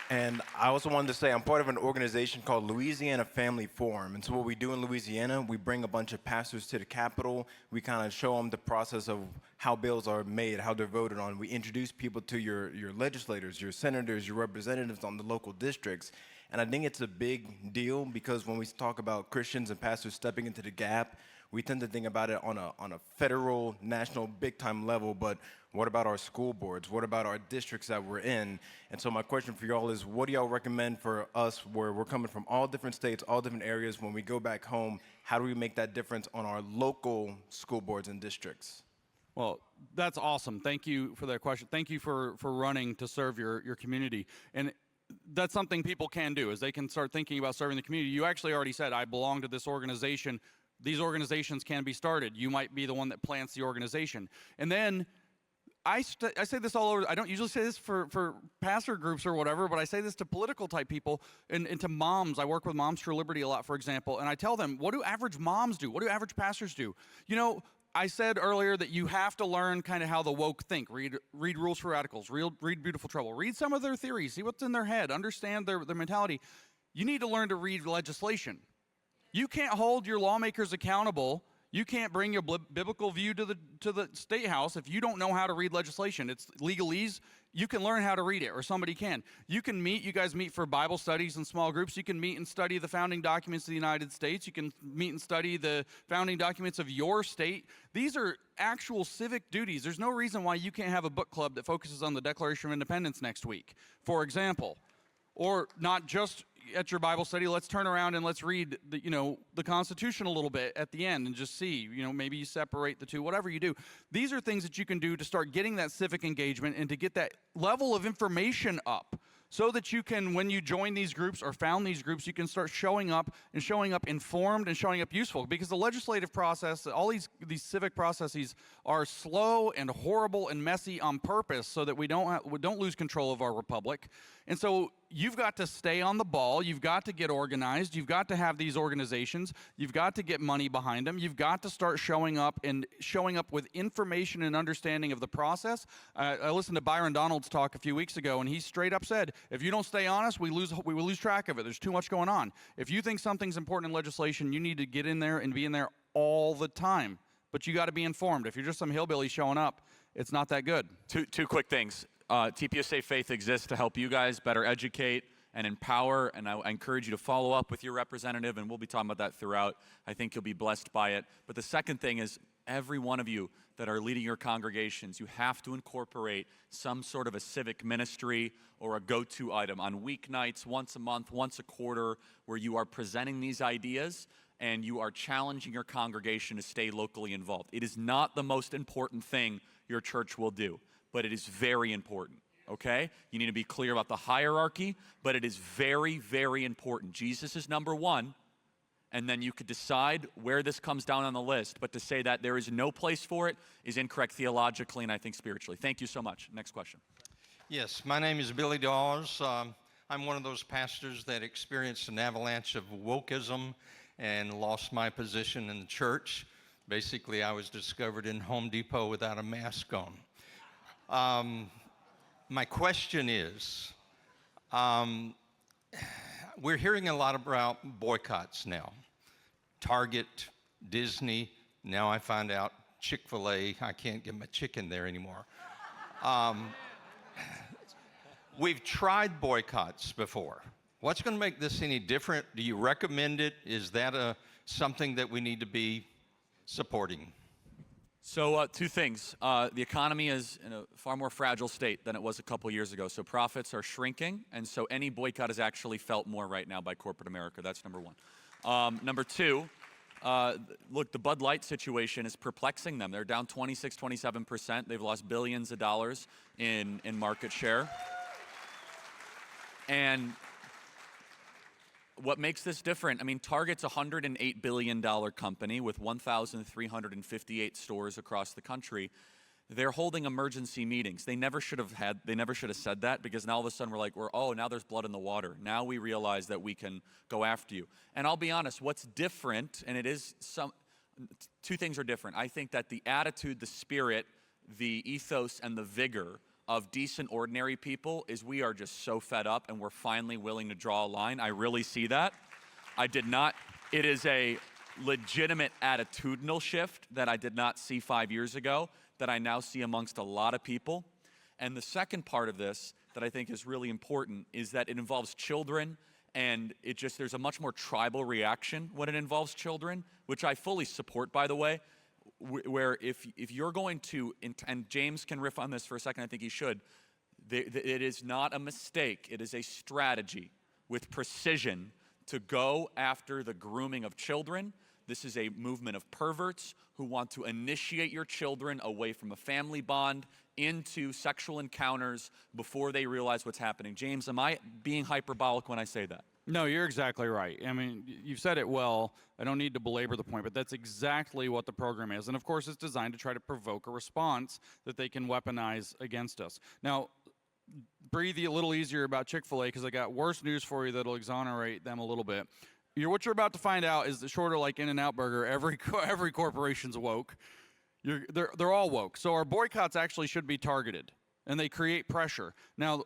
Speaker 4: And I also wanted to say I'm part of an organization called Louisiana Family Forum. And so what we do in Louisiana, we bring a bunch of pastors to the Capitol. We kind of show them the process of how bills are made, how they're voted on. We introduce people to your legislators, your senators, your representatives on the local districts. And I think it's a big deal because when we talk about Christians and pastors stepping into the gap, we tend to think about it on a federal, national, big-time level, but what about our school boards? What about our districts that we're in? And so my question for y'all is, what do y'all recommend for us where we're coming from all different states, all different areas, when we go back home, how do we make that difference on our local school boards and districts?
Speaker 2: Well, that's awesome. Thank you for that question. Thank you for running to serve your community. And that's something people can do, is they can start thinking about serving the community. You actually already said, I belong to this organization. These organizations can be started. You might be the one that plants the organization. And then I say this all over. I don't usually say this for pastor groups or whatever, but I say this to political type people and to moms. I work with Moms for Liberty a lot, for example, and I tell them, what do average moms do? What do average pastors do? You know, I said earlier that you have to learn kind of how the woke think. Read Rules for Radicals. Read Beautiful Trouble. Read some of their theories. See what's in their head. Understand their mentality. You need to learn to read legislation. You can't hold your lawmakers accountable. You can't bring your biblical view to the state house if you don't know how to read legislation. It's legalese. You can learn how to read it, or somebody can. You guys meet for Bible studies in small groups. You can meet and study the founding documents of the United States. You can meet and study the founding documents of your state. These are actual civic duties. There's no reason why you can't have a book club that focuses on the Declaration of Independence next week, for example. Or not just at your Bible study, let's turn around and let's read the Constitution a little bit at the end and just see, maybe you separate the two, whatever you do. These are things that you can do to start getting that civic engagement and to get that level of information up so that you can, when you join these groups or found these groups, you can start showing up informed and showing up useful, because the legislative process, all these civic processes are slow and horrible and messy on purpose so that we don't lose control of our republic. And so you've got to stay on the ball. You've got to get organized. You've got to have these organizations. You've got to get money behind them. You've got to start showing up with information and understanding of the process. I listened to Byron Donald's talk a few weeks ago, and he straight up said, if you don't stay honest, we will lose track of it. There's too much going on. If you think something's important in legislation, you need to get in there and be in there all the time. But you got to be informed. If you're just some hillbilly showing up, it's not that good.
Speaker 1: Two quick things. TPUSA Faith exists to help you guys better educate and empower, and I encourage you to follow up with your representative, and we'll be talking about that throughout. I think you'll be blessed by it. But the second thing is, every one of you that are leading your congregations, you have to incorporate some sort of a civic ministry or a go-to item on weeknights, once a month, once a quarter, where you are presenting these ideas and you are challenging your congregation to stay locally involved. It is not the most important thing your church will do, but it is very important, okay? You need to be clear about the hierarchy, but it is very, very important. Jesus is number one, and then you could decide where this comes down on the list, but to say that there is no place for it is incorrect theologically and I think spiritually. Thank you so much. Next question.
Speaker 5: Yes, my name is Billy Dawes. I'm one of those pastors that experienced an avalanche of wokeism and lost my position in the church. Basically, I was discovered in Home Depot without a mask on. My question is, we're hearing a lot about boycotts now. Target, Disney, now I find out Chick-fil-A, I can't get my chicken there anymore. We've tried boycotts before. What's going to make this any different? Do you recommend it? Is that something that we need to be supporting?
Speaker 1: So two things. The economy is in a far more fragile state than it was a couple years ago. So profits are shrinking, and so any boycott is actually felt more right now by corporate America. That's number one. Number two, look, the Bud Light situation is perplexing them. They're down 26, 27%. They've lost billions of dollars in market share. And what makes this different? I mean, Target's a $108 billion company with 1,358 stores across the country. They're holding emergency meetings. They never should have said that, because now all of a sudden we're like, now there's blood in the water. Now we realize that we can go after you. And I'll be honest, what's different, and two things are different. I think that the attitude, the spirit, the ethos, and the vigor of decent, ordinary people is we are just so fed up and we're finally willing to draw a line. I really see that. It is a legitimate attitudinal shift that I did not see 5 years ago, that I now see amongst a lot of people. And the second part of this that I think is really important is that it involves children, and there's a much more tribal reaction when it involves children, which I fully support, by the way. Where if you're going to, and James can riff on this for a second, I think he should, it is not a mistake, it is a strategy with precision to go after the grooming of children. This is a movement of perverts who want to initiate your children away from a family bond into sexual encounters before they realize what's happening. James, am I being hyperbolic when I say that?
Speaker 2: No, you're exactly right. I mean, you've said it well. I don't need to belabor the point, but that's exactly what the program is. And of course, it's designed to try to provoke a response that they can weaponize against us. Now, breathe a little easier about Chick-fil-A, because I got worse news for you that'll exonerate them a little bit. What you're about to find out is that short of like In-N-Out Burger, every corporation's woke. They're all woke. So our boycotts actually should be targeted, and they create pressure. Now,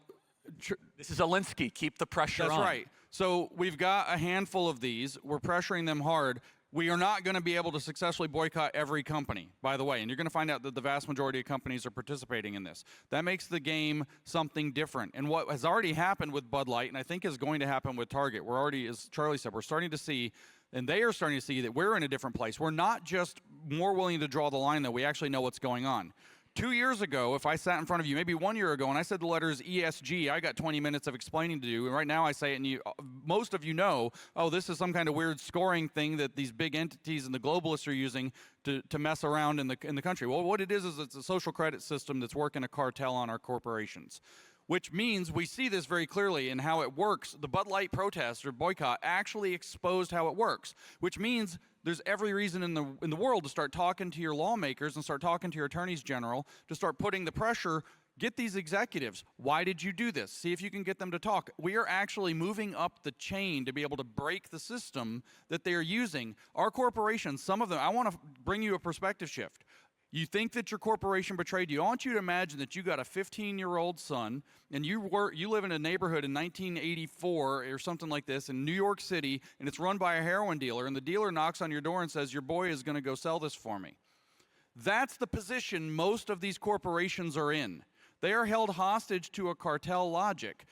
Speaker 1: this is Alinsky. Keep the pressure on.
Speaker 2: That's right. So we've got a handful of these. We're pressuring them hard. We are not going to be able to successfully boycott every company, by the way, and you're going to find out that the vast majority of companies are participating in this. That makes the game something different. And what has already happened with Bud Light, and I think is going to happen with Target, we're already, as Charlie said, we're starting to see, and they are starting to see, that we're in a different place. We're not just more willing to draw the line, though. We actually know what's going on. 2 years ago, if I sat in front of you, maybe 1 year ago, and I said the letters ESG, I got 20 minutes of explaining to do, and right now I say it, and most of you know, this is some kind of weird scoring thing that these big entities and the globalists are using to mess around in the country. Well, what it is it's a social credit system that's working a cartel on our corporations, which means we see this very clearly in how it works. The Bud Light protest or boycott actually exposed how it works, which means there's every reason in the world to start talking to your lawmakers and start talking to your attorneys general to start putting the pressure. Get these executives. Why did you do this? See if you can get them to talk. We are actually moving up the chain to be able to break the system that they are using. Our corporations, some of them, I want to bring you a perspective shift. You think that your corporation betrayed you. I want you to imagine that you got a 15-year-old son, and you live in a neighborhood in 1984 or something like this in New York City, and it's run by a heroin dealer, and the dealer knocks on your door and says, your boy is going to go sell this for me. That's the position most of these corporations are in. They are held hostage to a cartel logic.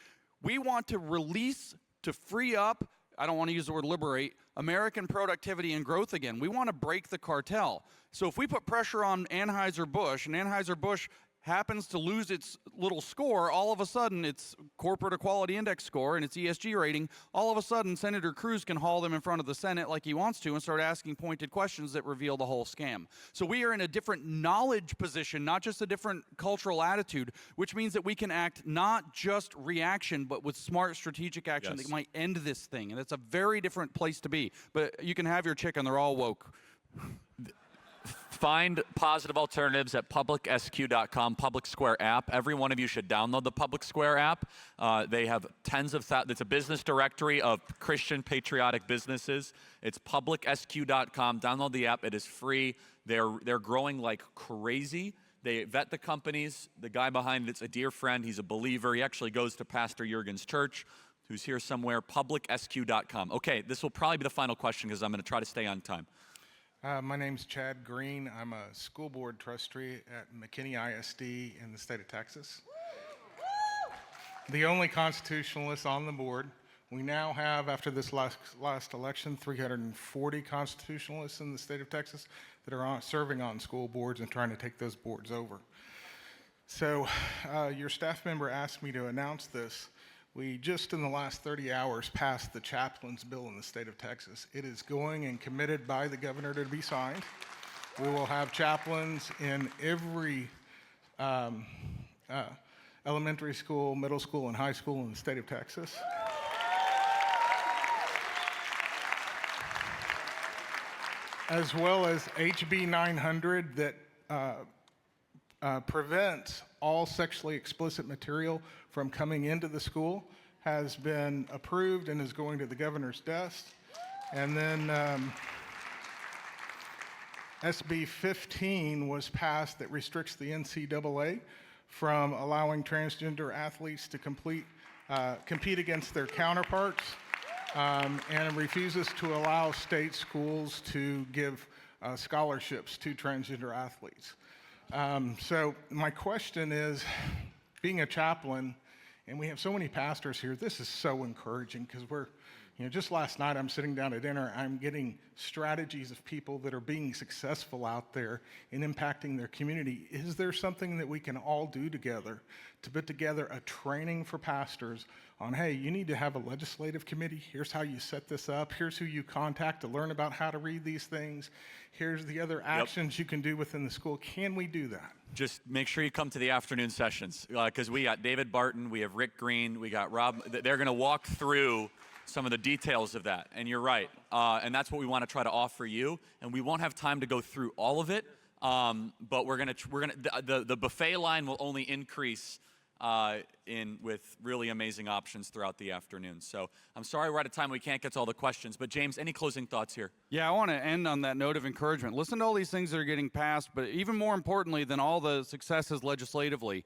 Speaker 2: We want to release, to free up, I don't want to use the word liberate, American productivity and growth again. We want to break the cartel. So if we put pressure on Anheuser-Busch, and Anheuser-Busch happens to lose its little score, all of a sudden its corporate equality index score and its ESG rating, all of a sudden Senator Cruz can haul them in front of the Senate like he wants to and start asking pointed questions that reveal the whole scam. So we are in a different knowledge position, not just a different cultural attitude, which means that we can act not just reaction, but with smart strategic action that might end this thing. And it's a very different place to be. But you can have your chicken, they're all woke.
Speaker 1: Find positive alternatives at publicsq.com, Public Square app. Every one of you should download the Public Square app. They have tens of thousands. It's a business directory of Christian patriotic businesses. It's publicsq.com. Download the app. It is free. They're growing like crazy. They vet the companies. The guy behind it's a dear friend. He's a believer. He actually goes to Pastor Jurgen's church. who's here somewhere, publicsq.com. Okay, this will probably be the final question because I'm going to try to stay on time.
Speaker 6: My name's Chad Green. I'm a school board trustee at McKinney ISD in the state of Texas. The only constitutionalist on the board. We now have, after this last election, 340 constitutionalists in the state of Texas that are serving on school boards and trying to take those boards over. So your staff member asked me to announce this. We just in the last 30 hours passed the chaplains bill in the state of Texas. It is going and committed by the governor to be signed. We will have chaplains in every elementary school, middle school, and high school in the state of Texas. As well as HB 900 that prevents all sexually explicit material from coming into the school, has been approved and is going to the governor's desk. And then SB 15 was passed that restricts the NCAA from allowing transgender athletes to compete against their counterparts, and refuses to allow state schools to give scholarships to transgender athletes. So my question is, being a chaplain, and we have so many pastors here, this is so encouraging because just last night I'm sitting down at dinner, I'm getting strategies of people that are being successful out there in impacting their community. Is there something that we can all do together to put together a training for pastors on, hey, you need to have a legislative committee, here's how you set this up, here's who you contact to learn about how to read these things, here's the other actions you can do within the school. Can we do that?
Speaker 1: Just make sure you come to the afternoon sessions because we got David Barton, we have Rick Green, we got Rob. They're going to walk through some of the details of that, and you're right. And that's what we want to try to offer you. And we won't have time to go through all of it, but the buffet line will only increase with really amazing options throughout the afternoon. So I'm sorry we're out of time. We can't get to all the questions. But James, any closing thoughts here?
Speaker 2: Yeah, I want to end on that note of encouragement. Listen to all these things that are getting passed, but even more importantly than all the successes legislatively,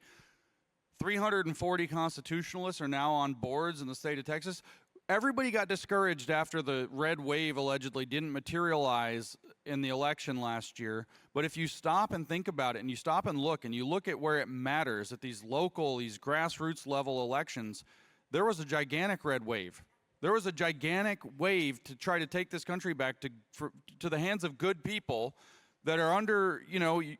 Speaker 2: 340 constitutionalists are now on boards in the state of Texas. Everybody got discouraged after the red wave allegedly didn't materialize in the election last year. But if you stop and think about it, and you stop and you look at where it matters, at these local, these grassroots level elections, there was a gigantic red wave. There was a gigantic wave to try to take this country back to the hands of good people that are under,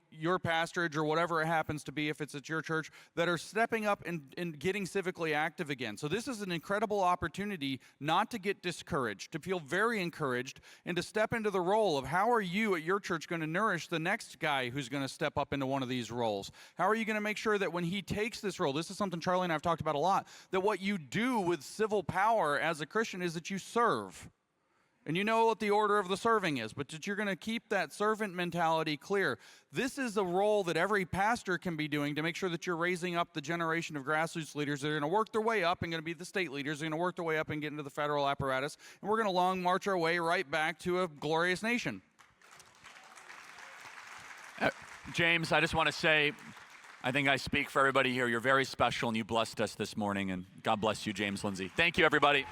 Speaker 2: your pastorage or whatever it happens to be, if it's at your church, that are stepping up and getting civically active again. So this is an incredible opportunity not to get discouraged, to feel very encouraged, and to step into the role of how are you at your church going to nourish the next guy who's going to step up into one of these roles? How are you going to make sure that when he takes this role, this is something Charlie and I have talked about a lot, that what you do with civil power as a Christian is that you serve. And you know what the order of the serving is, but that you're going to keep that servant mentality clear. This is a role that every pastor can be doing to make sure that you're raising up the generation of grassroots leaders that are going to work their way up and going to be the state leaders, they're going to work their way up and get into the federal apparatus, and we're going to long march our way right back to a glorious nation.
Speaker 1: James, I just want to say, I think I speak for everybody here. You're very special, and you blessed us this morning, and God bless you, James Lindsay. Thank you, everybody.